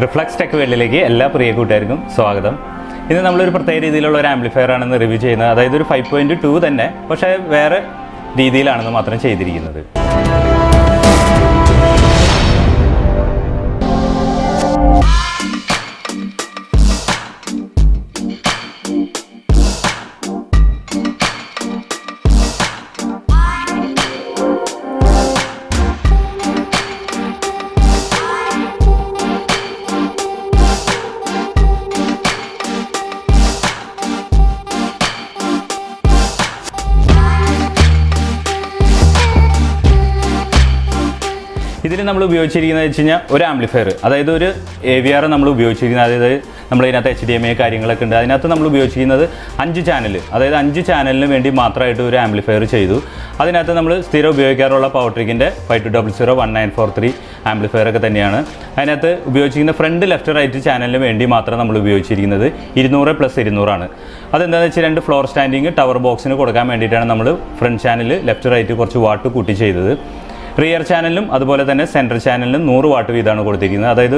Reflex Tech വേൾഡിലേക്ക് എല്ലാ പ്രിയ കൂട്ടുകാർക്കും സ്വാഗതം. ഇന്ന് നമ്മളൊരു പ്രത്യേക രീതിയിലുള്ള ഒരു ആംപ്ലിഫയർ ആണെന്ന് റിവ്യൂ ചെയ്യുന്നത്. അതായത് ഒരു 5.2 തന്നെ, പക്ഷേ വേറെ രീതിയിലാണെന്ന് മാത്രം ചെയ്തിരിക്കുന്നത്. ഇതിൽ നമ്മൾ ഉപയോഗിച്ചിരിക്കുന്നത് വെച്ച് കഴിഞ്ഞാൽ ഒരു ആംപ്ലിഫയർ, അതായത് ഒരു AVR നമ്മൾ ഉപയോഗിച്ചിരിക്കുന്നത്, അതായത് നമ്മളതിനകത്ത് HDMI കാര്യങ്ങളൊക്കെ ഉണ്ട്. അതിനകത്ത് നമ്മൾ ഉപയോഗിച്ചിരിക്കുന്നത് 5 ചാനൽ, അതായത് 5 ചാനലിന് വേണ്ടി മാത്രമായിട്ട് ഒരു ആംപ്ലിഫയർ ചെയ്തു. അതിനകത്ത് നമ്മൾ സ്ഥിരം ഉപയോഗിക്കാറുള്ള പവർട്രിക്കിൻ്റെ 52001943 ആംപ്ലിഫയർ ഒക്കെ തന്നെയാണ്. അതിനകത്ത് ഉപയോഗിച്ചിരിക്കുന്ന ഫ്രണ്ട് ലെഫ്റ്റ് റൈറ്റ് ചാനലിന് വേണ്ടി മാത്രം നമ്മൾ ഉപയോഗിച്ചിരിക്കുന്നത് 200+200 ആണ്. അതെന്താണെന്ന് വെച്ചാൽ 2 ഫ്ലോർ സ്റ്റാൻഡിങ് ടവർ ബോക്സിന് കൊടുക്കാൻ വേണ്ടിയിട്ടാണ് നമ്മൾ ഫ്രണ്ട് ചാനൽ ലെഫ്റ്റ് റൈറ്റ് കുറച്ച് വാട്ട് കൂട്ടി ചെയ്തത്. റിയർ ചാനലിലും അതുപോലെ തന്നെ സെൻട്രൽ ചാനലിലും 100 വാട്ട് വീതമാണ് കൊടുത്തിരിക്കുന്നത്. അതായത്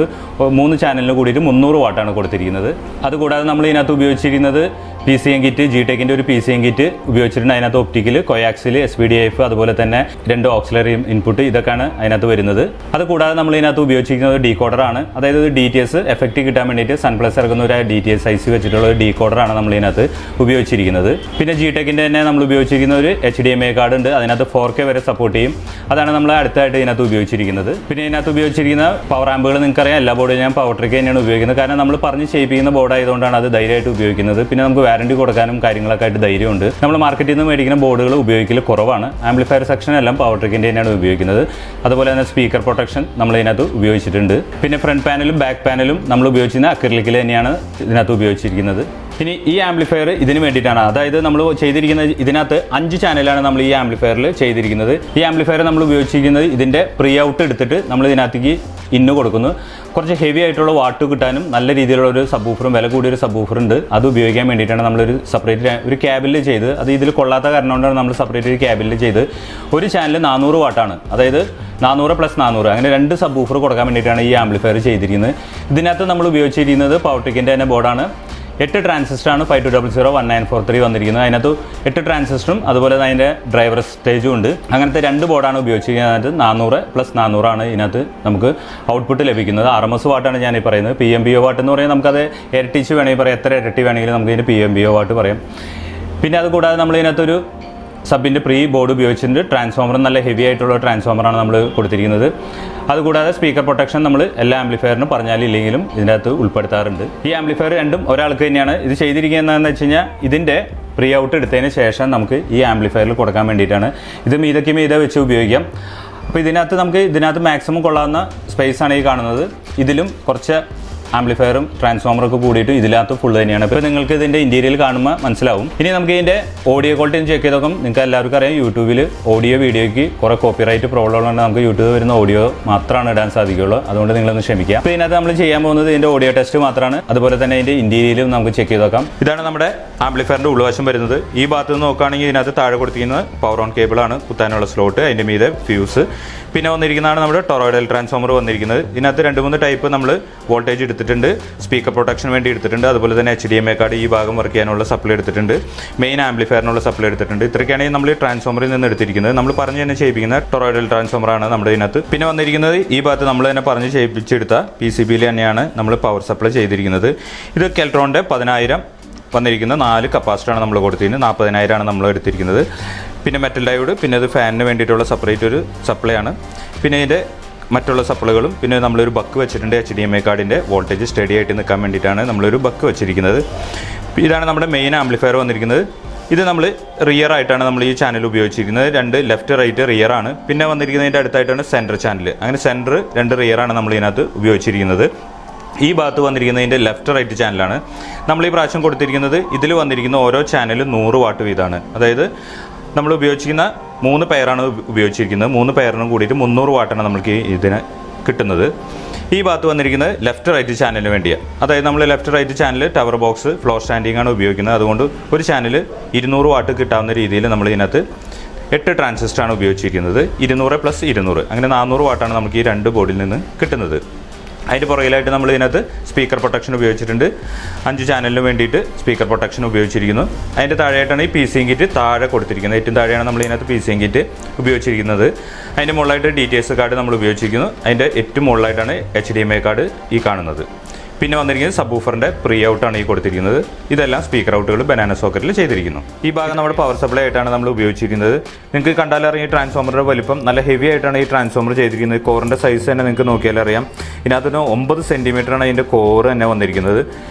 3 ചാനലിന് കൂടിയിട്ട് 300 വാട്ടാണ് കൊടുത്തിരിക്കുന്നത്. അതുകൂടാതെ നമ്മൾ ഇതിനകത്ത് ഉപയോഗിച്ചിരിക്കുന്നത് PCM കിറ്റ്, ജിടെക്കിൻ്റെ ഒരു PCM കിറ്റ് ഉപയോഗിച്ചിട്ടുണ്ട്. അതിനകത്ത് ഒപ്റ്റിക്കൽ, കോയാക്സിൽ, SPDIF, അതുപോലെ തന്നെ 2 ഓക്സിലറി ഇൻപുട്ട്, ഇതൊക്കെയാണ് അതിനകത്ത് വരുന്നത്. അതുകൂടാതെ നമ്മൾ ഇതിനകത്ത് ഉപയോഗിച്ചിരിക്കുന്നത് ഡീകോഡർ ആണ്. അതായത് DTS എഫക്റ്റ് കിട്ടാൻ വേണ്ടിയിട്ട് സൺപ്ലസ് ഇറക്കുന്ന ഒരു DTS IC വെച്ചിട്ടുള്ള ഒരു ഡീകോഡറാണ് നമ്മൾ ഇതിനകത്ത് ഉപയോഗിച്ചിരിക്കുന്നത്. പിന്നെ ജിടെക്കിൻ്റെ തന്നെ നമ്മൾ ഉപയോഗിച്ചിരിക്കുന്ന ഒരു HDMI കാർഡ് ഉണ്ട്. അതിനകത്ത് 4K വരെ സപ്പോർട്ട് ചെയ്യും. അതാണ് നമ്മൾ അടുത്തായിട്ട് ഇതിനകത്ത് ഉപയോഗിച്ചിരിക്കുന്നത്. പിന്നെ ഇതിനകത്ത് ഉപയോഗിച്ചിരിക്കുന്ന പവർ ആമ്പുകൾ നിങ്ങൾക്കറിയാം, എല്ലാ ബോർഡും ഞാൻ പവർ ട്രിക്ക് തന്നെയാണ് ഉപയോഗിക്കുന്നത്. കാരണം നമ്മൾ പറഞ്ഞ് ചെയ്യിപ്പിക്കുന്ന ബോർഡ് ആയതുകൊണ്ടാണ് അത് ധൈര്യമായിട്ട് ഉപയോഗിക്കുന്നത്. പിന്നെ നമുക്ക് വാറണ്ടി കൊടുക്കാനും കാര്യങ്ങളൊക്കെ ആയിട്ട് ധൈര്യമുണ്ട്. നമ്മൾ മാർക്കറ്റിൽ നിന്ന് മേടിക്കുന്ന ബോർഡുകൾ ഉപയോഗിക്കൽ കുറവാണ്. ആംപ്ലിഫയർ സെക്ഷൻ എല്ലാം പവർ ട്രിക്കിൻ്റെ തന്നെയാണ് ഉപയോഗിക്കുന്നത്. അതുപോലെ തന്നെ സ്പീക്കർ പ്രൊട്ടക്ഷൻ നമ്മൾ ഇതിനകത്ത് ഉപയോഗിച്ചിട്ടുണ്ട്. പിന്നെ ഫ്രണ്ട് പാനലും ബാക്ക് പാനലും നമ്മൾ ഉപയോഗിച്ചിരുന്ന അക്രിലിക്കിൽ തന്നെയാണ് ഇതിനകത്ത് ഉപയോഗിച്ചിരിക്കുന്നത്. ഇനി ഈ ആംപ്ലിഫയർ ഇതിന് വേണ്ടിയിട്ടാണ്, അതായത് നമ്മൾ ചെയ്തിരിക്കുന്നത് ഇതിനകത്ത് 5 ചാനലാണ് നമ്മൾ ഈ ആംപ്ലിഫയറിൽ ചെയ്തിരിക്കുന്നത്. ഈ ആംപ്ലിഫയർ നമ്മൾ ഉപയോഗിച്ചിരിക്കുന്നത് ഇതിൻ്റെ പ്രീ ഔട്ട് എടുത്തിട്ട് നമ്മൾ ഇതിനകത്തേക്ക് ഇന്ന് കൊടുക്കുന്നു. കുറച്ച് ഹെവി ആയിട്ടുള്ള വാട്ട് കിട്ടാനും നല്ല രീതിയിലുള്ള ഒരു സബ്വൂഫറും, വില കൂടിയൊരു സബ്വൂഫർ ഉണ്ട്, അത് ഉപയോഗിക്കാൻ വേണ്ടിയിട്ടാണ് നമ്മളൊരു സെപ്പറേറ്റ് ഒരു ക്യാബിനിൽ ചെയ്ത്, അത് ഇതിൽ കൊള്ളാത്ത കാരണം കൊണ്ടാണ് നമ്മൾ സെപ്പറേറ്റ് ഒരു ക്യാബിനിൽ ചെയ്ത്. ഒരു ചാനൽ 400 വാട്ടാണ്, അതായത് 400+400 അങ്ങനെ 2 സബ്വൂഫർ കൊടുക്കാൻ വേണ്ടിയിട്ടാണ് ഈ ആംപ്ലിഫയർ ചെയ്തിരിക്കുന്നത്. ഇതിനകത്ത് നമ്മൾ ഉപയോഗിച്ചിരിക്കുന്നത് പവർട്രിക്കിൻ്റെ തന്നെ ബോർഡാണ്. 8 ട്രാൻസിസ്റ്ററാണ് 52001943 വന്നിരിക്കുന്നത്. അതിനകത്ത് 8 ട്രാൻസിസ്റ്ററും അതുപോലെ അതിൻ്റെ ഡ്രൈവർ സ്റ്റേജും ഉണ്ട്. അങ്ങനത്തെ 2 ബോർഡാണ് ഉപയോഗിച്ചിരിക്കുന്നത്. 400+400 ആണ് ഇതിനകത്ത് നമുക്ക് ഔട്ട്പുട്ട് ലഭിക്കുന്നത്. RMS വാട്ടാണ് ഞാൻ ഈ പറയുന്നത്. PMPO വാട്ട് എന്ന് പറയുന്നത് നമുക്കത് ഇരട്ടിച്ച് വേണമെങ്കിൽ പറയാം, എത്ര ഇരട്ടി വേണമെങ്കിലും നമുക്ക് ഇതിൻ്റെ PMPO വാട്ട് പറയാം. പിന്നെ അതുകൂടാതെ നമ്മൾ ഇതിനകത്തൊരു സബിൻ്റെ പ്രീ ബോർഡ് ഉപയോഗിച്ചിട്ടുണ്ട്. ട്രാൻസ്ഫോമർ നല്ല ഹെവി ആയിട്ടുള്ള ട്രാൻസ്ഫോമറാണ് നമ്മൾ കൊടുത്തിരിക്കുന്നത്. അതുകൂടാതെ സ്പീക്കർ പ്രൊട്ടക്ഷൻ നമ്മൾ എല്ലാ ആംപ്ലിഫയറിനും പറഞ്ഞാലും ഇല്ലെങ്കിലും ഇതിനകത്ത് ഉൾപ്പെടുത്താറുണ്ട്. ഈ ആംപ്ലിഫയർ രണ്ടും ഒരാൾക്ക് തന്നെയാണ് ഇത് ചെയ്തിരിക്കുന്നതെന്ന് വെച്ച് കഴിഞ്ഞാൽ ഇതിൻ്റെ പ്രീ ഔട്ട് എടുത്തതിന് ശേഷം നമുക്ക് ഈ ആംപ്ലിഫയറിൽ കൊടുക്കാൻ വേണ്ടിയിട്ടാണ്. ഇത് മീതെ വെച്ച് ഉപയോഗിക്കാം. അപ്പോൾ ഇതിനകത്ത് മാക്സിമം കൊള്ളാവുന്ന സ്പേസാണ് ഈ കാണുന്നത്. ഇതിലും കുറച്ച് ആംപ്ലിഫയറും ട്രാൻസ്ഫോമറൊക്കെ കൂടിയിട്ട് ഇതിനകത്ത് ഫുൾ തന്നെയാണ്. ഇപ്പോൾ നിങ്ങൾക്ക് ഇതിൻ്റെ ഇൻറ്റീരിയൽ കാണുമ്പോൾ മനസ്സിലാവും. ഇനി നമുക്ക് ഇതിൻ്റെ ഓഡിയോ ക്വാളിറ്റി ചെക്ക് ചെയ്തൊക്കെ നിങ്ങൾക്ക് എല്ലാവർക്കും അറിയാം, യൂട്യൂബിൽ ഓഡിയോ വീഡിയോയ്ക്ക് കുറേ കോപ്പിറൈറ്റ് പ്രോബ്ലം ഉള്ളതുകൊണ്ട് നമുക്ക് യൂട്യൂബിൽ വരുന്ന ഓഡിയോ മാത്രമാണ് ഇടാൻ സാധിക്കുകയുള്ളൂ. അതുകൊണ്ട് നിങ്ങളൊന്ന് ക്ഷമിക്കാം. അപ്പോൾ ഇതിനകത്ത് നമ്മൾ ചെയ്യാൻ പോകുന്നത് ഇതിൻ്റെ ഓഡിയോ ടെസ്റ്റ് മാത്രമാണ്. അതുപോലെ തന്നെ ഇതിൻ്റെ ഇൻറ്റീരിയലും നമുക്ക് ചെക്ക് ചെയ്ത് നോക്കാം. ഇതാണ് നമ്മുടെ ആംപ്ലിഫയറിൻ്റെ ഉൾവശം വരുന്നത്. ഈ ഭാഗത്ത് നിന്ന് നോക്കുകയാണെങ്കിൽ ഇതിനകത്ത് താഴെ കൊടുത്തിരിക്കുന്നത് പവർ ഓൺ കേബിളാണ്, കുത്താനുള്ള സ്ലോട്ട്, അതിൻ്റെ മീതെ ഫ്യൂസ്. പിന്നെ വന്നിരിക്കുന്നതാണ് നമ്മുടെ ടൊറോയിഡൽ ട്രാൻസ്ഫോമർ വന്നിരിക്കുന്നത്. ഇതിനകത്ത് 2-3 ടൈപ്പ് നമ്മൾ വോൾട്ടേജ് എടുത്തിട്ടുണ്ട്. സ്പീക്കർ പ്രൊട്ടക്ഷന് വേണ്ടി എടുത്തിട്ടുണ്ട്. അതുപോലെ തന്നെ HDMI കാർഡ് ഈ ഭാഗം വർക്ക് ചെയ്യാനുള്ള സപ്ലൈ എടുത്തിട്ടുണ്ട്. മെയിൻ ആംപ്ലിഫയറിനുള്ള സപ്ലൈ എടുത്തിട്ടുണ്ട്. ഇത്രയ്ക്കാണ് നമ്മൾ ഈ ട്രാൻസ്ഫോമറിൽ നിന്ന് എടുത്തിരിക്കുന്നത്. നമ്മൾ പറഞ്ഞ് തന്നെ ചെയ്യിപ്പിക്കുന്ന ടൊറോയിഡൽ ട്രാൻസ്ഫോമറാണ് നമ്മുടെ ഇതിനകത്ത്. പിന്നെ വന്നിരിക്കുന്നത് ഈ ഭാഗത്ത് നമ്മൾ തന്നെ പറഞ്ഞ് ചെയ്യിപ്പിച്ചെടുത്ത PCBയിൽ തന്നെയാണ് നമ്മൾ പവർ സപ്ലൈ ചെയ്തിരിക്കുന്നത്. ഇത് കെൽട്രോണിൻ്റെ 10000 വന്നിരിക്കുന്ന 4 കപ്പാസിറ്ററാണ് നമ്മൾ കൊടുത്തിരിക്കുന്നത്. 40000 നമ്മൾ എടുത്തിരിക്കുന്നത്. പിന്നെ മെറ്റൽ ഡയോഡ്, പിന്നെ ഇത് ഫാനിന് വേണ്ടിയിട്ടുള്ള സെപ്പറേറ്റ് ഒരു സപ്ലൈ ആണ്. പിന്നെ ഇതിൻ്റെ മറ്റുള്ള സപ്ലൈകളും, പിന്നെ നമ്മളൊരു ബക്ക് വെച്ചിട്ടുണ്ട്. HDMI കാർഡിൻ്റെ വോൾട്ടേജ് സ്റ്റഡി ആയിട്ട് നിൽക്കാൻ വേണ്ടിയിട്ടാണ് നമ്മളൊരു ബക്ക് വെച്ചിരിക്കുന്നത്. ഇതാണ് നമ്മുടെ മെയിൻ ആംപ്ലിഫയർ വന്നിരിക്കുന്നത്. ഇത് നമ്മൾ റിയർ ആയിട്ടാണ് നമ്മൾ ഈ ചാനൽ ഉപയോഗിച്ചിരിക്കുന്നത്. 2 ലെഫ്റ്റ് റൈറ്റ് റിയർ ആണ്. പിന്നെ വന്നിരിക്കുന്നതിൻ്റെ അടുത്തായിട്ടാണ് സെൻറ്റർ ചാനൽ. അങ്ങനെ സെൻറ്റർ 2 റിയറാണ് നമ്മൾ ഇതിനകത്ത് ഉപയോഗിച്ചിരിക്കുന്നത്. ഈ ഭാഗത്ത് വന്നിരിക്കുന്നതിൻ്റെ ലെഫ്റ്റ് റൈറ്റ് ചാനലാണ്. നമ്മൾ ഈ പ്രാവശ്യം കൊടുത്തിരിക്കുന്നത് ഇതിൽ വന്നിരിക്കുന്ന ഓരോ ചാനലും 100 വാട്ട് വീതമാണ്. അതായത് നമ്മൾ ഉപയോഗിച്ചിരിക്കുന്ന 3 പെയറാണ് ഉപയോഗിച്ചിരിക്കുന്നത്. 3 പെയറിനും കൂടിയിട്ട് 300 വാട്ടാണ് നമുക്ക് ഇതിന് കിട്ടുന്നത്. ഈ ഭാഗത്ത് വന്നിരിക്കുന്നത് ലെഫ്റ്റ് റൈറ്റ് ചാനലിന് വേണ്ടിയാണ്. അതായത് നമ്മൾ left right channel tower box floor standing ആണ് ഉപയോഗിക്കുന്നത്. അതുകൊണ്ട് ഒരു ചാനൽ 200 വാട്ട് കിട്ടാവുന്ന രീതിയിൽ നമ്മൾ ഇതിനകത്ത് 8 ട്രാൻസിസ്റ്ററാണ് ഉപയോഗിച്ചിരിക്കുന്നത്. 200+200 അങ്ങനെ 400 വാട്ടാണ് നമുക്ക് ഈ 2 ബോർഡിൽ നിന്ന് കിട്ടുന്നത്. അതിൻ്റെ പുറകിലായിട്ട് നമ്മൾ ഇതിനകത്ത് സ്പീക്കർ പ്രൊട്ടക്ഷൻ ഉപയോഗിച്ചിട്ടുണ്ട്. 5 ചാനലിന് വേണ്ടിയിട്ട് സ്പീക്കർ പ്രൊട്ടക്ഷൻ ഉപയോഗിച്ചിരിക്കുന്നു. അതിൻ്റെ താഴെയായിട്ടാണ് ഈ PCM കിറ്റ് താഴെ കൊടുത്തിരിക്കുന്നത്. ഏറ്റവും താഴെയാണ് നമ്മൾ ഇതിനകത്ത് PCM കിറ്റ് ഉപയോഗിച്ചിരിക്കുന്നത്. അതിൻ്റെ മുകളിലായിട്ട് DTS കാർഡ് നമ്മൾ ഉപയോഗിച്ചിരിക്കുന്നു. അതിൻ്റെ ഏറ്റവും മുകളിലായിട്ടാണ് HDMI കാർഡ് ഈ കാണുന്നത്. പിന്നെ വന്നിരിക്കുന്നത് സബ്വൂഫറിൻ്റെ പ്രീ ഔട്ടാണ് ഈ കൊടുത്തിരിക്കുന്നത്. ഇതെല്ലാം സ്പീക്കർ ഔട്ടുകൾ ബനാന സോക്കറ്റിൽ ചെയ്തിരിക്കുന്നു. ഈ ഭാഗം നമ്മുടെ പവർ സപ്ലൈ ആയിട്ടാണ് നമ്മൾ ഉപയോഗിച്ചിരിക്കുന്നത്. നിങ്ങൾക്ക് കണ്ടാലറിയാം ഈ ട്രാൻസ്ഫോമറിൻ്റെ വലിപ്പം നല്ല ഹെവി ആയിട്ടാണ് ഈ ട്രാൻസ്ഫോമർ ചെയ്തിരിക്കുന്നത്. കോറിൻ്റെ സൈസ് തന്നെ നിങ്ങൾക്ക് നോക്കിയാലറിയാം. ഇതിനകത്ത് 9 സെൻറ്റിമീറ്ററാണ് ഇതിൻ്റെ കോറ് തന്നെ വന്നിരിക്കുന്നത്.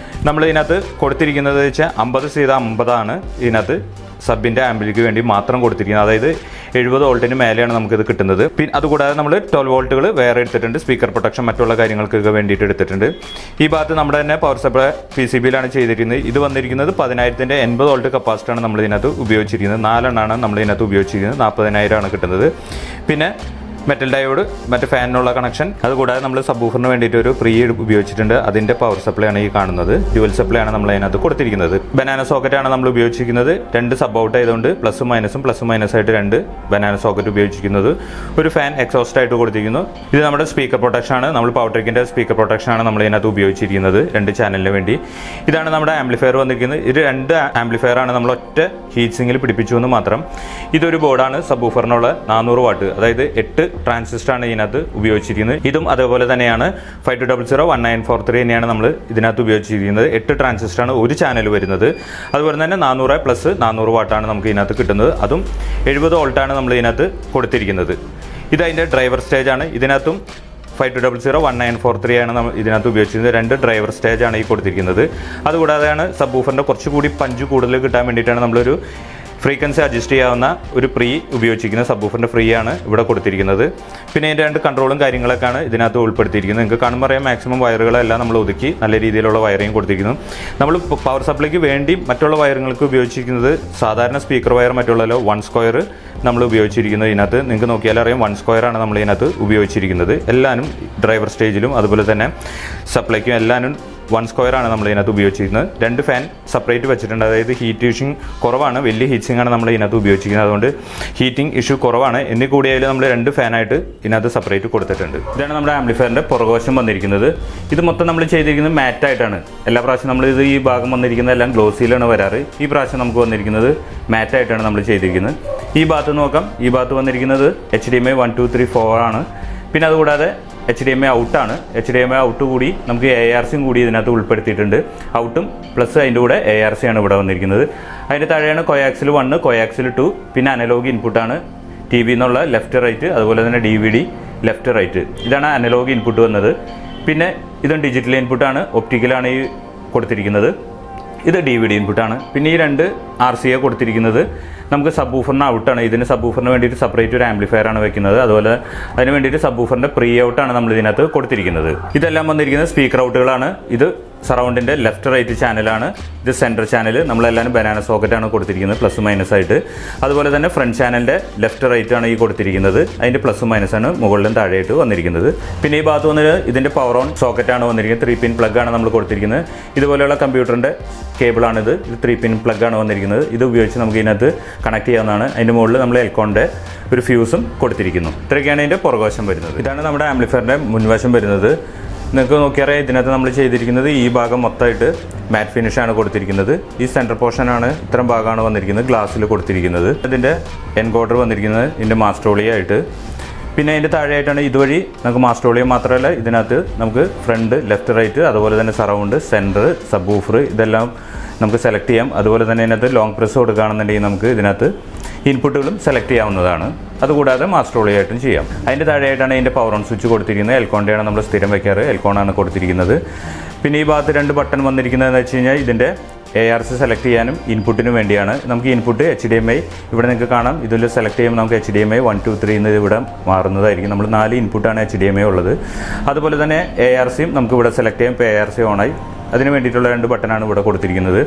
നമ്മൾ ഇതിനകത്ത് കൊടുത്തിരിക്കുന്നത് വെച്ചാൽ 50/50 ഇതിനകത്ത് സബിൻ്റെ ആംബിലിക്ക് വേണ്ടി മാത്രം കൊടുത്തിരിക്കുന്നത്. അതായത് 70 വോൾട്ടിന് മേലെയാണ് നമുക്കിത് കിട്ടുന്നത്. പിന്നെ അതുകൂടാതെ നമ്മൾ 12 വോൾട്ടുകൾ വേറെ എടുത്തിട്ടുണ്ട്. സ്പീക്കർ പ്രൊട്ടക്ഷൻ മറ്റുള്ള കാര്യങ്ങൾക്കൊക്കെ വേണ്ടിയിട്ട് എടുത്തിട്ടുണ്ട്. ഈ ഭാഗത്ത് നമ്മുടെ തന്നെ പവർ സപ്ലൈ PCBയിലാണ് ചെയ്തിരിക്കുന്നത്. ഇത് വന്നിരിക്കുന്നത് 10,000-ൻ്റെ 80 വോൾട്ട് കപ്പാസിറ്റിയാണ് നമ്മൾ ഇതിനകത്ത് ഉപയോഗിച്ചിരിക്കുന്നത്. 4 എണ്ണമാണ് നമ്മൾ ഇതിനകത്ത് ഉപയോഗിച്ചിരിക്കുന്നത്. 40,000 കിട്ടുന്നത്. പിന്നെ മെറ്റൽ ഡയോഡ്, മറ്റ് ഫാനിനുള്ള കണക്ഷൻ, അതുകൂടാതെ നമ്മൾ സബ്വൂഫറിന് വേണ്ടിയിട്ട് ഒരു പ്രീ ഉപയോഗിച്ചിട്ടുണ്ട്. അതിൻ്റെ പവർ സപ്ലൈ ആണ് ഈ കാണുന്നത്. ഡ്യുവൽ സപ്ലൈ ആണ് നമ്മൾ അതിനകത്ത് കൊടുത്തിരിക്കുന്നത്. ബനാന സോക്കറ്റാണ് നമ്മൾ ഉപയോഗിച്ചിരിക്കുന്നത്. 2 സബ് ഔട്ട് ആയതുകൊണ്ട് പ്ലസും മൈനസ് ആയിട്ട് 2 ബനാന സോക്കറ്റ് ഉപയോഗിച്ചിരിക്കുന്നത്. ഒരു ഫാൻ എക്സോസ്റ്റ് ആയിട്ട് കൊടുത്തിരിക്കുന്നു. ഇത് നമ്മുടെ സ്പീക്കർ പ്രൊട്ടക്ഷൻ ആണ്. നമ്മൾ പവർട്രിക്കിൻ്റെ സ്പീക്കർ പ്രൊട്ടക്ഷൻ ആണ് നമ്മൾ ഇതിനകത്ത് ഉപയോഗിച്ചിരിക്കുന്നത് 2 ചാനലിന് വേണ്ടി. ഇതാണ് നമ്മുടെ ആംപ്ലിഫയർ വന്നിരിക്കുന്നത്. ഇത് 2 ആംപ്ലിഫയർ ആണ് നമ്മൾ ഒറ്റ ഹീറ്റ് സിങ്കിൽ പിടിപ്പിച്ചു എന്ന് മാത്രം. ഇതൊരു ബോർഡാണ് സബ്വൂഫറിനുള്ള 400 വാട്ട്, അതായത് 8 ട്രാൻസിസ്റ്ററാണ് ഇതിനകത്ത് ഉപയോഗിച്ചിരിക്കുന്നത്. ഇതും അതേപോലെ തന്നെയാണ് 5200-1943 തന്നെയാണ് നമ്മൾ ഇതിനകത്ത് ഉപയോഗിച്ചിരിക്കുന്നത്. 8 ട്രാൻസിസ്റ്ററാണ് ഒരു ചാനൽ വരുന്നത്. അതുപോലെ തന്നെ 400 വാട്ടാണ് നമുക്ക് ഇതിനകത്ത് കിട്ടുന്നത്. അതും 70 വോൾട്ടാണ് നമ്മൾ ഇതിനകത്ത് കൊടുത്തിരിക്കുന്നത്. ഇതതിൻ്റെ ഡ്രൈവർ സ്റ്റേജാണ്. ഇതിനകത്തും 5200-1943 ആണ് നമ്മൾ ഇതിനകത്ത് ഉപയോഗിച്ചിരുന്നത്. 2 ഡ്രൈവർ സ്റ്റേജാണ് ഈ കൊടുത്തിരിക്കുന്നത്. അതുകൂടാതെയാണ് സബ്വൂഫറിൻ്റെ കുറച്ചുകൂടി പഞ്ച് കൂടുതൽ കിട്ടാൻ വേണ്ടിയിട്ടാണ് നമ്മളൊരു ഫ്രീക്വൻസി അഡ്ജസ്റ്റ് ചെയ്യാവുന്ന ഒരു പ്രീ ഉപയോഗിച്ചിരിക്കുന്നത്. സബ്വൂഫറിൻ്റെ ഫ്രീ ആണ് ഇവിടെ കൊടുത്തിരിക്കുന്നത്. പിന്നെ ഇതിൻ്റെ 2 കൺട്രോളും കാര്യങ്ങളൊക്കെയാണ് ഇതിനകത്ത് ഉൾപ്പെടുത്തിയിരിക്കുന്നത്. നിങ്ങൾക്ക് കാണുമ്പോൾ അറിയാം മാക്സിമം വയറുകളെല്ലാം നമ്മൾ ഒതുക്കി നല്ല രീതിയിലുള്ള വയറിങ് കൊടുത്തിരിക്കുന്നു. നമ്മൾ പവർ സപ്ലൈക്ക് വേണ്ടി മറ്റുള്ള വയറുകൾക്ക് ഉപയോഗിച്ചിരിക്കുന്നത് സാധാരണ സ്പീക്കർ വയർ മറ്റുള്ളല്ലോ 1 സ്ക്വയർ നമ്മൾ ഉപയോഗിച്ചിരിക്കുന്നത്. ഇതിനകത്ത് നിങ്ങൾക്ക് നോക്കിയാലറിയാം 1 സ്ക്വയർ ആണ് നമ്മൾ ഇതിനകത്ത് ഉപയോഗിച്ചിരിക്കുന്നത്. എല്ലാവരും ഡ്രൈവർ സ്റ്റേജിലും അതുപോലെ തന്നെ സപ്ലൈക്കും എല്ലാവരും 1 സ്ക്വയർ ആണ് നമ്മൾ ഇതിനകത്ത് ഉപയോഗിച്ചിരിക്കുന്നത്. 2 ഫാൻ സെപ്പറേറ്റ് വെച്ചിട്ടുണ്ട്. അതായത് ഹീറ്റ് ഇഷ്യൂ കുറവാണ്, വലിയ ഹീറ്റിംഗ് ആണ് നമ്മൾ ഇതിനകത്ത് ഉപയോഗിച്ചിരിക്കുന്നത്. അതുകൊണ്ട് ഹീറ്റിംഗ് ഇഷ്യൂ കുറവാണ്. എന്നി കൂടിയായാലും നമ്മൾ 2 ഫാനായിട്ട് ഇതിനകത്ത് സെപ്പറേറ്റ് കൊടുത്തിട്ടുണ്ട്. ഇതാണ് നമ്മുടെ ആംപ്ലിഫയറിൻ്റെ പുറകുവശം വന്നിരിക്കുന്നത്. ഇത് മൊത്തം നമ്മൾ ചെയ്തിരിക്കുന്നത് മാറ്റായിട്ടാണ്. എല്ലാ പ്രാവശ്യം നമ്മൾ ഈ ഭാഗം വന്നിരിക്കുന്നത് എല്ലാം ഗ്ലോസിയിലാണ് വരാറ്. ഈ പ്രാവശ്യം നമുക്ക് വന്നിരിക്കുന്നത് മാറ്റായിട്ടാണ് നമ്മൾ ചെയ്തിരിക്കുന്നത്. ഈ ഭാഗത്ത് നോക്കാം. ഈ ഭാഗത്ത് വന്നിരിക്കുന്നത് HDMI 1, 2, 3, 4 ആണ്. പിന്നെ അതുകൂടാതെ HDMI ഔട്ടാണ്. HDMI ഔട്ട് കൂടി നമുക്ക് ARCയും കൂടി ഇതിനകത്ത് ഉൾപ്പെടുത്തിയിട്ടുണ്ട്. ഔട്ടും പ്ലസ് അതിൻ്റെ കൂടെ ARC ആണ് ഇവിടെ വന്നിരിക്കുന്നത്. അതിൻ്റെ താഴെയാണ് കോയാക്സിൽ 1, കോയാക്സിൽ 2, പിന്നെ അനലോഗ് ഇൻപുട്ടാണ് TV എന്നുള്ള ലെഫ്റ്റ് റൈറ്റ്, അതുപോലെ തന്നെ DVD ലെഫ്റ്റ് റൈറ്റ്. ഇതാണ് അനലോഗ് ഇൻപുട്ട് വന്നത്. പിന്നെ ഇതും ഡിജിറ്റൽ ഇൻപുട്ടാണ്. ഒപ്റ്റിക്കലാണ് ഈ കൊടുത്തിരിക്കുന്നത്. ഇത് DVD ഇൻപുട്ടാണ്. പിന്നെ ഈ 2 RCA കൊടുത്തിരിക്കുന്നത് നമുക്ക് സബ്വൂഫറിന് ഔട്ടാണ്. ഇതിന് സബ്വൂഫറിന് വേണ്ടിയിട്ട് സെപ്പറേറ്റ് ഒരു ആംപ്ലിഫയർ ആണ് വെക്കുന്നത്. അതുപോലെ അതിന് വേണ്ടിയിട്ട് സബ്വൂഫറിൻ്റെ പ്രീ ഔട്ടാണ് നമ്മൾ ഇതിനകത്ത് കൊടുത്തിരിക്കുന്നത്. ഇതെല്ലാം വന്നിരിക്കുന്നത് സ്പീക്കർ ഔട്ടുകളാണ്. ഇത് സറൗണ്ടിൻ്റെ ലെഫ്റ്റ് റൈറ്റ് ചാനലാണ്. ഇത് സെൻറ്റർ ചാനൽ നമ്മളെല്ലാവരും ബനാന സോക്കറ്റാണ് കൊടുത്തിരിക്കുന്നത് പ്ലസ് മൈനസ് ആയിട്ട്. അതുപോലെ തന്നെ ഫ്രണ്ട് ചാനലിൻ്റെ ലെഫ്റ്റ് റൈറ്റ് ആണ് ഈ കൊടുത്തിരിക്കുന്നത്. അതിൻ്റെ പ്ലസ് മൈനസ് ആണ് മുകളിലും താഴെയായിട്ട് വന്നിരിക്കുന്നത്. പിന്നെ ഈ ഭാഗത്ത് വന്നിട്ട് ഇതിൻ്റെ പവർ ഓൺ സോക്കറ്റാണ് വന്നിരിക്കുന്നത്. 3 പിൻ പ്ലഗ് ആണ് നമ്മൾ കൊടുത്തിരിക്കുന്നത്. ഇതുപോലെയുള്ള കമ്പ്യൂട്ടറിൻ്റെ കേബിളാണിത്. ഇത് 3 പിൻ പ്ലഗ് ആണ് വന്നിരിക്കുന്നത്. ഇത് ഉപയോഗിച്ച് നമുക്ക് ഇതിനകത്ത് കണക്ട് ചെയ്യാവുന്നതാണ്. അതിൻ്റെ മുകളിൽ നമ്മൾ എൽക്കോണിൻ്റെ ഒരു ഫ്യൂസും കൊടുത്തിരിക്കുന്നു. ഇത്രയൊക്കെയാണ് ഇതിൻ്റെ പുറകുവശം വരുന്നത്. ഇതാണ് നമ്മുടെ ആംപ്ലിഫയറിൻ്റെ മുൻവശം വരുന്നത്. നിങ്ങൾക്ക് നോക്കിയറിയാം ഇതിനകത്ത് നമ്മൾ ചെയ്തിരിക്കുന്നത് ഈ ഭാഗം മൊത്തമായിട്ട് മാറ്റ് ഫിനിഷാണ് കൊടുത്തിരിക്കുന്നത്. ഈ സെൻറ്റർ പോർഷനാണ് ഇത്രയും ഭാഗമാണ് വന്നിരിക്കുന്നത് ഗ്ലാസ്സിൽ കൊടുത്തിരിക്കുന്നത്. ഇതിൻ്റെ എൻകോഡർ വന്നിരിക്കുന്നത് ഇതിൻ്റെ മാസ്റ്റോളിയായിട്ട്. പിന്നെ അതിൻ്റെ താഴെയായിട്ടാണ് ഇതുവഴി നമുക്ക് മാസ്റ്റോളിയം മാത്രമല്ല ഇതിനകത്ത് നമുക്ക് ഫ്രണ്ട്, ലെഫ്റ്റ്, റൈറ്റ്, അതുപോലെ തന്നെ സറൗണ്ട്, സെൻറ്റർ, സബ്വൂഫർ ഇതെല്ലാം നമുക്ക് സെലക്ട് ചെയ്യാം. അതുപോലെ തന്നെ ഇതിനകത്ത് ലോങ് പ്രസ് കൊടുക്കുകയാണെന്നുണ്ടെങ്കിൽ നമുക്ക് ഇതിനകത്ത് ഇൻപുട്ടുകളും സെലക്ട് ചെയ്യാവുന്നതാണ്. അതുകൂടാതെ മാസ്റ്റോളിയായിട്ടും ചെയ്യാം. അതിൻ്റെ താഴെയായിട്ടാണ് ഇതിൻ്റെ പവർ ഓൺ സ്വിച്ച് കൊടുത്തിരിക്കുന്നത്. എൽക്കോണിൻ്റെയാണ് നമ്മൾ സ്ഥിരം വയ്ക്കാറ്. എൽക്കോണാണ് കൊടുത്തിരിക്കുന്നത്. പിന്നെ ഈ ഭാഗത്ത് 2 ബട്ടൺ വന്നിരിക്കുന്നതെന്ന് വെച്ച് കഴിഞ്ഞാൽ ഇതിൻ്റെ ARC സെലക്ട് ചെയ്യാനും ഇൻപുട്ടിനും വേണ്ടിയാണ്. നമുക്ക് ഇൻപുട്ട് HDMI ഇവിടെ നിങ്ങൾക്ക് കാണാം. ഇതിൽ സെലക്ട് ചെയ്യുമ്പോൾ നമുക്ക് HDMI 1, 2, 3 എന്ന് ഇവിടെ മാറുന്നതായിരിക്കും. നമ്മൾ 4 ഇൻപുട്ടാണ് HDMI ഉള്ളത്. അതുപോലെ തന്നെ ARCയും നമുക്ക് ഇവിടെ സെലക്ട് ചെയ്യാം. ഇപ്പോൾ ARC ഓണായി. അതിന് വേണ്ടിയിട്ടുള്ള 2 ബട്ടനാണ് ഇവിടെ കൊടുത്തിരിക്കുന്നത്.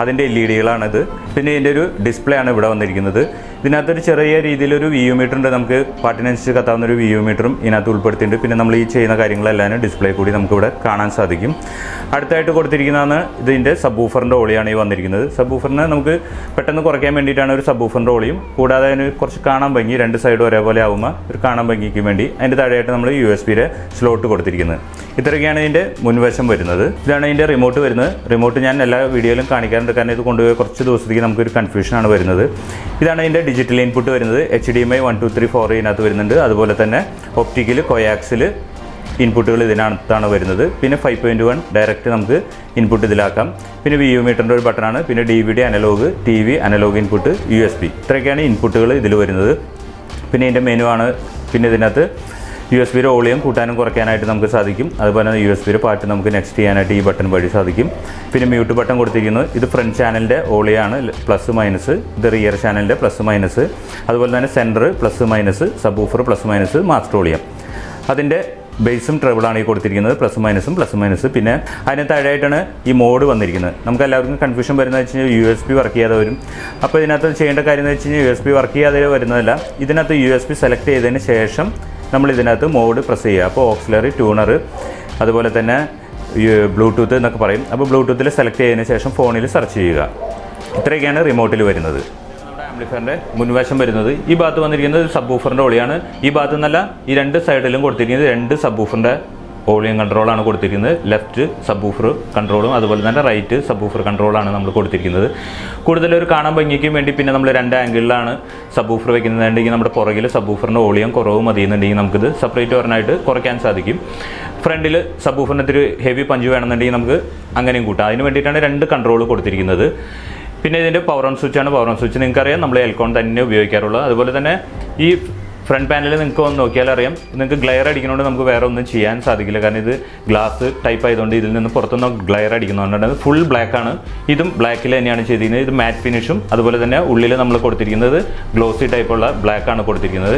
അതിൻ്റെ LED കളാണിത്. പിന്നെ ഇതിൻ്റെ ഒരു ഡിസ്പ്ലേ ആണ് ഇവിടെ വന്നിരിക്കുന്നത്. ഇതിനകത്തൊരു ചെറിയ രീതിയിലൊരു VU മീറ്റർ ഉണ്ട്, നമുക്ക് പാട്ടിനനുസരിച്ച് കത്താവുന്ന ഒരു VU മീറ്ററും ഇതിനകത്ത് ഉൾപ്പെടുത്തിയിട്ടുണ്ട്. പിന്നെ നമ്മൾ ഈ ചെയ്യുന്ന കാര്യങ്ങളെല്ലാം ഡിസ്പ്ലേ കൂടി നമുക്കിവിടെ കാണാൻ സാധിക്കും. അടുത്തായിട്ട് കൊടുത്തിരിക്കുന്നതാണ് ഇതിൻ്റെ സബ്വൂഫറിൻ്റെ ഓളിയാണ് ഈ വന്നിരിക്കുന്നത്. സബ്വൂഫറിന് നമുക്ക് പെട്ടെന്ന് കുറയ്ക്കാൻ വേണ്ടിയിട്ടാണ് ഒരു സബ്വൂഫറിൻ്റെ ഓളിയും, കൂടാതെ അതിന് കുറച്ച് കാണാൻ ഭംഗി, രണ്ട് സൈഡും ഒരേപോലെ ആകുമ്പോൾ ഒരു കാണാൻ ഭംഗിക്ക് വേണ്ടി അതിൻ്റെ താഴെയായിട്ട് നമ്മൾ USB-യുടെ സ്ലോട്ട് കൊടുത്തിരിക്കുന്നത്. ഇത്രയൊക്കെയാണ് ഇതിൻ്റെ മുൻവശം വരുന്നത്. ഇതാണ് ഇതിൻ്റെ റിമോട്ട് വരുന്നത്. റിമോട്ട് ഞാൻ എല്ലാ വീഡിയോയിലും കാണിക്കാറുണ്ട്, കാരണം ഇത് കൊണ്ടുപോയി കുറച്ച് ദിവസത്തേക്ക് നമുക്കൊരു കൺഫ്യൂഷനാണ് വരുന്നത്. ഇതാണ് ഇതിൻ്റെ ഡിജിറ്റൽ ഇൻപുട്ട് വരുന്നത്. HDMI 1, 2, 3, 4 ഇതിനകത്ത് വരുന്നുണ്ട്. അതുപോലെ തന്നെ ഒപ്റ്റിക്കൽ, കോയാക്സിൽ ഇൻപുട്ടുകൾ ഇതിനകത്താണ് വരുന്നത്. പിന്നെ 5.1 ഡയറക്റ്റ് നമുക്ക് ഇൻപുട്ട് ഇതിലാക്കാം. പിന്നെ VU മീറ്ററിൻ്റെ ഒരു ബട്ടണാണ്. പിന്നെ DVD, analog, TV, analog input, USB, ഇത്രയൊക്കെയാണ് ഇൻപുട്ടുകൾ ഇതിൽ വരുന്നത്. പിന്നെ ഇതിൻ്റെ മെനു ആണ്. പിന്നെ ഇതിനകത്ത് USB-യുടെ വോളിയം കൂട്ടാനും കുറയ്ക്കാനായിട്ട് നമുക്ക് സാധിക്കും. അതുപോലെ തന്നെ USB-യുടെ പാട്ട് നമുക്ക് നെക്സ്റ്റ് ചെയ്യാനായിട്ട് ഈ ബട്ടൺ വഴി സാധിക്കും. പിന്നെ മ്യൂട്ട് ബട്ടൺ കൊടുത്തിരിക്കുന്നത്, ഇത് ഫ്രണ്ട് ചാനലിൻ്റെ വോളിയാണ്, പ്ലസ് മൈനസ്. ഇത് റിയർ ചാനലിൻ്റെ പ്ലസ് മൈനസ്. അതുപോലെ തന്നെ centre plus minus, subwoofer plus minus, master volume. അതിൻ്റെ ബേസും ട്രബിളാണ് ഈ കൊടുത്തിരിക്കുന്നത്, പ്ലസ് മൈനസ്. പിന്നെ അതിന് താഴെയായിട്ടാണ് ഈ മോഡ് വന്നിരിക്കുന്നത്. നമുക്ക് എല്ലാവർക്കും കൺഫ്യൂഷൻ വരുന്നത് വെച്ച് കഴിഞ്ഞാൽ USB വർക്ക് ചെയ്യാതെ വരും. അപ്പോൾ ഇതിനകത്ത് ചെയ്യേണ്ട കാര്യം എന്ന് വെച്ച് കഴിഞ്ഞാൽ USB വർക്ക് ചെയ്യാതെ വരുന്നതല്ല, ഇതിനകത്ത് USB സെലക്ട് ചെയ്തതിന് ശേഷം നമ്മൾ ഇതിനകത്ത് മോഡ് പ്രസ് ചെയ്യുക. അപ്പോൾ ഓക്സിലറി, ട്യൂണർ, അതുപോലെ തന്നെ ബ്ലൂടൂത്ത് എന്നൊക്കെ പറയും. അപ്പോൾ ബ്ലൂടൂത്തിൽ സെലക്ട് ചെയ്തതിന് ശേഷം ഫോണിൽ സെർച്ച് ചെയ്യുക. ഇത്രയൊക്കെയാണ് റിമോട്ടിൽ വരുന്നത്. നമ്മുടെ ആംപ്ലിഫയറിൻ്റെ മുൻവശം വരുന്നത്. ഈ ഭാഗത്ത് വന്നിരിക്കുന്നത് സബ്വൂഫറിൻ്റെ ഓളിയാണ്. ഈ ഭാഗത്തു നിന്നല്ല, ഈ രണ്ട് സൈഡിലും കൊടുത്തിരിക്കുന്നത് രണ്ട് സബ്വൂഫറിൻ്റെ വോളിയം കൺട്രോളാണ് കൊടുത്തിരിക്കുന്നത്. ലെഫ്റ്റ് സബ്വൂഫർ കൺട്രോളും അതുപോലെ തന്നെ റൈറ്റ് സബ്വൂഫർ കൺട്രോളാണ് നമ്മൾ കൊടുത്തിരിക്കുന്നത്. കൂടുതലൊരു കാണാൻ ഭംഗിക്കും വേണ്ടി പിന്നെ നമ്മൾ രണ്ട് ആംഗിളിലാണ് സബ്വൂഫർ വെക്കുന്നുണ്ടെങ്കിൽ നമ്മുടെ പുറകിൽ സബ്വൂഫറിൻ്റെ വോളിയം കുറവ് മതിയെന്നുണ്ടെങ്കിൽ നമുക്കിത് സെപ്പറേറ്റ് ഒരെണ്ണമായിട്ട് കുറയ്ക്കാൻ സാധിക്കും. ഫ്രണ്ടിൽ സബ്വൂഫറിന് ഇത്തിരി ഹെവി പഞ്ച് വേണമെന്നുണ്ടെങ്കിൽ നമുക്ക് അങ്ങനെയും കൂട്ടാം. അതിന് വേണ്ടിയിട്ടാണ് രണ്ട് കൺട്രോൾ കൊടുത്തിരിക്കുന്നത്. പിന്നെ ഇതിൻ്റെ പവർ ഓൺ സ്വിച്ചാണ്. പവർ ഓൺ സ്വിച്ച് നിങ്ങൾക്കറിയാം, നമ്മൾ എൽക്കോൺ തന്നെ ഉപയോഗിക്കാറുള്ളത്. അതുപോലെ തന്നെ ഈ ഫ്രണ്ട് പാനലിൽ നിങ്ങൾക്ക് ഒന്ന് നോക്കിയാൽ അറിയാം, നിങ്ങൾക്ക് ഗ്ലെയർ അടിക്കുന്നതുകൊണ്ട് നമുക്ക് വേറെ ഒന്നും ചെയ്യാൻ സാധിക്കില്ല. കാരണം ഇത് ഗ്ലാസ് ടൈപ്പ് ആയതുകൊണ്ട് ഇതിൽ നിന്ന് പുറത്തുനിന്ന് ഗ്ലെയർ അടിക്കുന്നതുകൊണ്ടാണ്. ഫുൾ ബ്ലാക്ക് ആണ്. ഇതും ബ്ലാക്കിൽ തന്നെയാണ് ചെയ്തിരിക്കുന്നത്. ഇത് മാറ്റ് ഫിനിഷും അതുപോലെ തന്നെ ഉള്ളിൽ നമ്മൾ കൊടുത്തിരിക്കുന്നത് ഗ്ലോസി ടൈപ്പുള്ള ബ്ലാക്ക് ആണ് കൊടുത്തിരിക്കുന്നത്.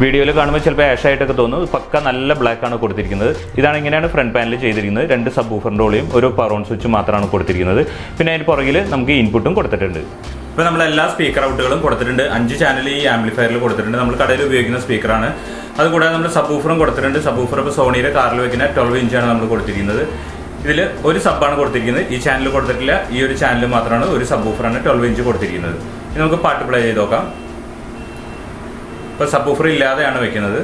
വീഡിയോയിൽ കാണുമ്പോൾ ചിലപ്പോൾ ആഷായിട്ടൊക്കെ തോന്നും, പക്ക നല്ല ബ്ലാക്ക് ആണ് കൊടുത്തിരിക്കുന്നത്. ഇതാണ് ഇങ്ങനെയാണ് ഫ്രണ്ട് പാനൽ ചെയ്തിരിക്കുന്നത്. രണ്ട് സബ്വൂഫറിൻ്റെ ഓളിയും ഒരു പവർ ഓൺ സ്വിച്ച് മാത്രമാണ് കൊടുത്തിരിക്കുന്നത്. പിന്നെ അതിന് പുറകിൽ നമുക്ക് ഇൻപുട്ടും കൊടുത്തിട്ടുണ്ട്. ഇപ്പോൾ നമ്മളെല്ലാ സ്പീക്കർ ഔട്ടുകളും കൊടുത്തിട്ടുണ്ട്. 5 ചാനൽ ഈ ആംപ്ലിഫയറിൽ കൊടുത്തിട്ടുണ്ട്. നമ്മൾ കടയിൽ ഉപയോഗിക്കുന്ന സ്പീക്കറാണ്. അതുകൂടാതെ നമ്മൾ സബ്വൂഫറും കൊടുത്തിട്ടുണ്ട്. സബ്വൂഫർ ഇപ്പോൾ സോണിയുടെ കാറിൽ വെക്കുന്ന 12 ഇഞ്ചാണ് നമ്മൾ കൊടുത്തിരിക്കുന്നത്. ഇതിൽ ഒരു സബ്ബാണ് കൊടുത്തിരിക്കുന്നത്. ഈ ചാനൽ കൊടുത്തിട്ടില്ല, ഈ ഒരു ചാനൽ മാത്രമാണ് ഒരു സബ്വൂഫറാണ് 12 ഇഞ്ച് കൊടുത്തിരിക്കുന്നത്. ഇനി നമുക്ക് പാട്ട് പ്ലേ ചെയ്ത് നോക്കാം. ഇപ്പോൾ സബ്വൂഫർ ഇല്ലാതെയാണ് വെക്കുന്നത്.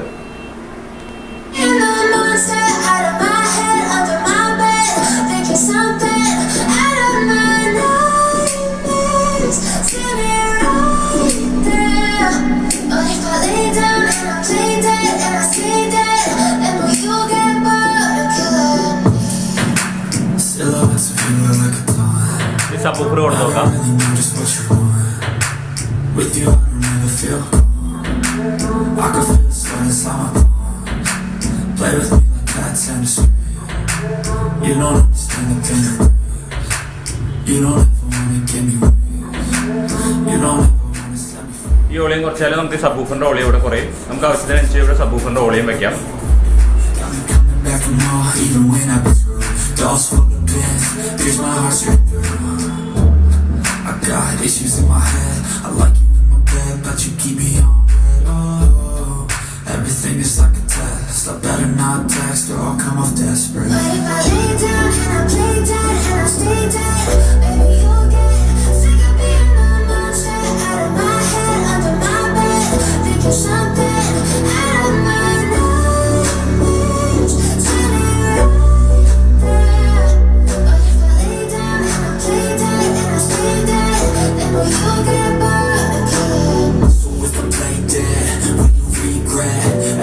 സബ്വൂഫർ കൊടുത്ത് നോക്കാം. I can feel the sweat inside my palms. Play with me like cats and a string. You don't understand the pain of love. You don't ever wanna get me real. You don't ever wanna set me free. ഈ ഓളിയം കുറച്ചാലും നമുക്ക് സബ്വൂഫറിൻ്റെ ഓളിയം ഇവിടെ കുറയും. നമുക്ക് ആവശ്യത്തിനനുസരിച്ച് ഇവിടെ സബ്വൂഫറിൻ്റെ ഓളിയം വെക്കാം. Even when I've been through dolls full of pins, pierce my heart straight through. I got issues in my head. I like you in my bed, but you keep me on. Oh, everything is like a test. I better not text or I'll come off desperate. But if I lay down and I play dead and I stay dead, baby you'll get sick of being a monster out of my head, under my bed, thinking something out of my nightmares. Turn it right there. But if I lay down and I play dead and I stay dead, then will you get bored again? So if I play dead,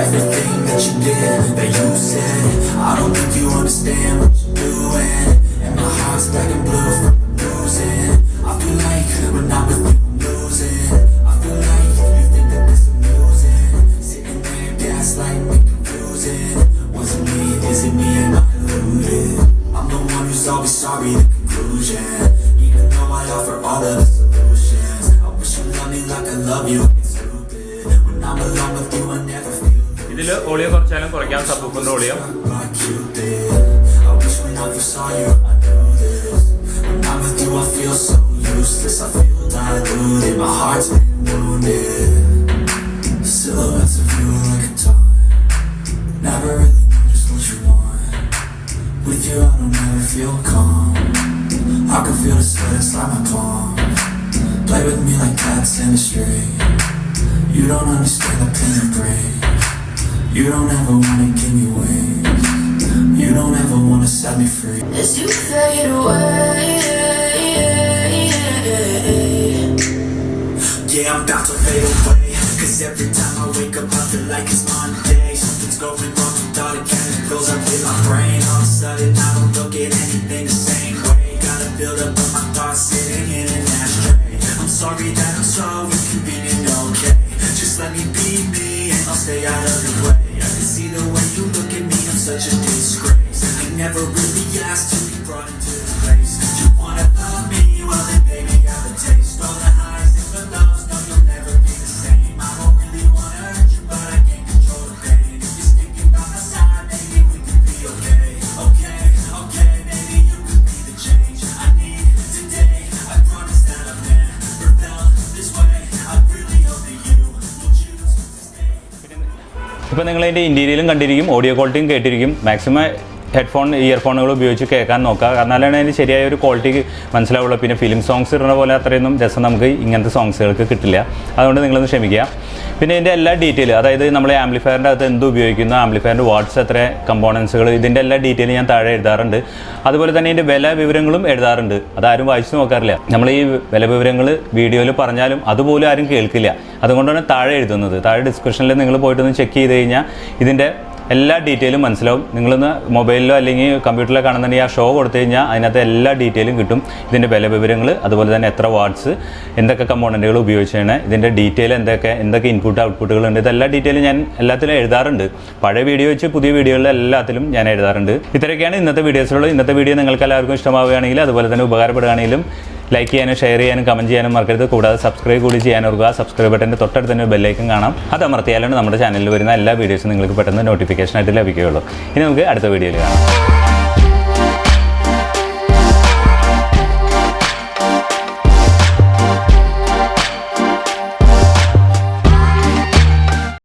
everything that you did, that you said, I don't think you understand what you're doing. And my heart's black and blue from losing. I feel like when I'm with you I'm losing. I feel like you think that this is amusing. Sitting there gaslighting me, confusing. Was it me? Is it me? Am I deluded? I'm the one who's always sorry, the conclusion. Even though I offer all of the solutions, I wish you loved me like I love you. It's stupid. When I'm alone with you I never feel. ഇതിൽ ഓളിയോ കുറച്ചാലും കുറയ്ക്കാം സബ്വൂഫറിൻ്റെ ഓളിയോ. When I'm with you I feel so useless. I feel diluted. My heart's been wounded. never feel calm. I can feel the sweat inside my palm. Play with me like cats in a string. You don't understand the pain and pain. You don't ever wanna give me wings. You don't ever wanna set me free. As you fade away, yeah, I'm about to fade away. Cause every time I wake up I feel like it's Monday. Something's going wrong with all the chemicals up in my brain. All of a sudden I don't look at anything the same way. Gotta build up of my thoughts sitting in an ashtray. I'm sorry that I'm so inconvenient, okay. Just let me be me and I'll stay out of your way. I can see the way you look at me, I'm such a disgrace. I never really asked to be brought into this place. You wanna love me, well then baby I have a taste. All the highs and the lows, no you'll never be the same. I don't really wanna hurt you, but I can't control the pain. If you're sticking by my side, maybe we could be okay. Okay, okay, maybe you could be the change I need today. I promise that I've never felt this way. I really hope that you will choose to stay. ഇപ്പോൾ നിങ്ങൾ അതിൻ്റെ ഇൻറ്റീരിയലും കണ്ടിരിക്കും, audio ക്വാളിറ്റിയും കേട്ടിരിക്കും. Maximum headphone ഇയർഫോണുകൾ ഉപയോഗിച്ച് കേൾക്കാൻ നോക്കുക. എന്നാലാണ് അതിന് ശരിയായ ഒരു ക്വാളിറ്റി മനസ്സിലാവുള്ളൂ. പിന്നെ ഫിലിം സോങ്സ് ഇടുന്ന പോലെ അത്രയൊന്നും രസം നമുക്ക് ഇങ്ങനത്തെ സോങ്സുകൾക്ക് കിട്ടില്ല. അതുകൊണ്ട് നിങ്ങളൊന്ന് ക്ഷമിക്കുക. പിന്നെ ഇതിൻ്റെ എല്ലാ ഡീറ്റെയിൽ, അതായത് നമ്മൾ ആംപ്ലിഫയറിൻ്റെ അകത്ത് എന്ത് ഉപയോഗിക്കുന്നു, ആംപ്ലിഫയറിൻ്റെ വാട്ട്സ് എത്ര, കമ്പോണൻസുകൾ, ഇതിൻ്റെ എല്ലാ ഡീറ്റെയിലും ഞാൻ താഴെ എഴുതാറുണ്ട്. അതുപോലെ തന്നെ ഇതിൻ്റെ വില വിവരങ്ങളും എഴുതാറുണ്ട്. അതാരും വായിച്ചു നോക്കാറില്ല. നമ്മൾ ഈ വില വിവരങ്ങൾ വീഡിയോയിൽ പറഞ്ഞാലും അതുപോലും ആരും കേൾക്കില്ല. അതുകൊണ്ടാണ് താഴെ എഴുതുന്നത്. താഴെ ഡിസ്ക്രിപ്ഷനിൽ നിങ്ങൾ പോയിട്ടൊന്ന് ചെക്ക് ചെയ്ത് കഴിഞ്ഞാൽ ഇതിൻ്റെ എല്ലാ ഡീറ്റെയിലും മനസ്സിലാവും. നിങ്ങളൊന്ന് മൊബൈലിലോ അല്ലെങ്കിൽ കമ്പ്യൂട്ടറിലോ കാണുന്നുണ്ടെങ്കിൽ ആ ഷോ കൊടുത്തു കഴിഞ്ഞാൽ അതിനകത്ത് എല്ലാ ഡീറ്റെയിലും കിട്ടും. ഇതിൻ്റെ വില വിവരങ്ങൾ, അതുപോലെ തന്നെ എത്ര വാട്ട്സ്, എന്തൊക്കെ കമ്പോണൻറ്റുകൾ ഉപയോഗിച്ചാണ്, ഇതിൻ്റെ ഡീറ്റെയിൽ എന്തൊക്കെ ഇൻപുട്ട് ഔട്ട്പുട്ടുകളുണ്ട്, ഇതെല്ലാ ഡീറ്റെയിലും ഞാൻ എല്ലാത്തിലും എഴുതാറുണ്ട്. പഴയ വീഡിയോ വെച്ച് പുതിയ വീഡിയോകളിൽ എല്ലാത്തിലും ഞാൻ എഴുതാറുണ്ട്. ഇത്രയൊക്കെയാണ് ഇന്നത്തെ വീഡിയോസിലുള്ളത്. ഇന്നത്തെ വീഡിയോ നിങ്ങൾക്ക് എല്ലാവർക്കും ഇഷ്ടമാവുകയാണെങ്കിൽ, അതുപോലെ തന്നെ ഉപകാരപ്പെടുകയാണെങ്കിലും ലൈക്ക് ചെയ്യാനും ഷെയർ ചെയ്യാനും കമൻറ്റ് ചെയ്യാനും മറക്കരുത്. കൂടാതെ സബ്സ്ക്രൈബ് കൂടി ചെയ്യാൻ ഓർക്കുക. സബ്സ്ക്രൈബ് ബട്ടൻ്റെ തൊട്ടടുത്ത് തന്നെ ബെല്ലൈക്കൻ കാണാം. അത് അമർത്തിയാലാണ് നമ്മുടെ ചാനലിൽ വരുന്ന എല്ലാ വീഡിയോസും നിങ്ങൾക്ക് പെട്ടെന്ന് നോട്ടിഫിക്കേഷനായിട്ട് ലഭിക്കുകയുള്ളൂ. ഇനി നമുക്ക് അടുത്ത വീഡിയോയിൽ കാണാം.